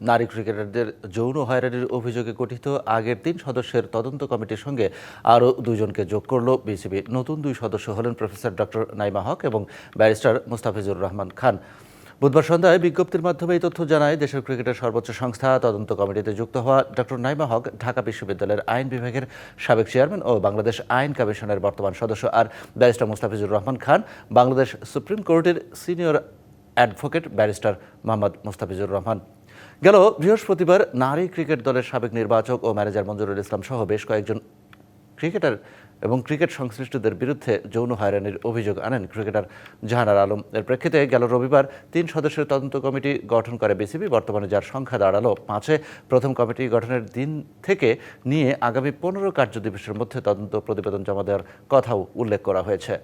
নারী ক্রিকেটারদের যৌন হয়রানির অভিযোগে গঠিত আগের ৩ সদস্যের তদন্ত কমিটির সঙ্গে আরও ২ জনকে যোগ করল বিসিবি। নতুন ২ সদস্য হলেন প্রফেসর ডক্টর নাইমা হক এবং ব্যারিস্টার মোস্তাফিজুর রহমান খান। বুধবার সন্ধ্যায় বিজ্ঞপ্তির মাধ্যমে এই তথ্য জানায় দেশের ক্রিকেটের সর্বোচ্চ সংস্থা তদন্ত কমিটিতে যুক্ত হওয়া ডক্টর নাইমা হক ঢাকা বিশ্ববিদ্যালয়ের আইন বিভাগের সাবেক চেয়ারম্যান ও বাংলাদেশ আইন কমিশনের বর্তমান সদস্য, আর ব্যারিস্টার মোস্তাফিজুর রহমান খান বাংলাদেশ সুপ্রিম কোর্টের senior advocate barrister Mohammad Mostafizur Rahman. গেল বৃহস্পতিবার নারী ক্রিকেট দলের সাবেক নির্বাচক ও ম্যানেজার মঞ্জুরুল ইসলাম সহ বেশ কয়েকজন ক্রিকেটার এবং ক্রিকেট সংশ্লিষ্টদের বিরুদ্ধে যৌন হয়রানির অভিযোগ আনেন ক্রিকেটার জাহানারা আলম। এর প্রেক্ষিতে গেল রবিবার ৩ সদস্যের তদন্ত কমিটি গঠন করে বিসিবি, বর্তমানে যার সংখ্যা দাঁড়ালো ৫-এ। প্রথম কমিটি গঠনের দিন থেকে নিয়ে আগামী ১৫ কার্যদিবসের মধ্যে তদন্ত প্রতিবেদন জমা দেওয়ার কথাও উল্লেখ করা হয়েছে।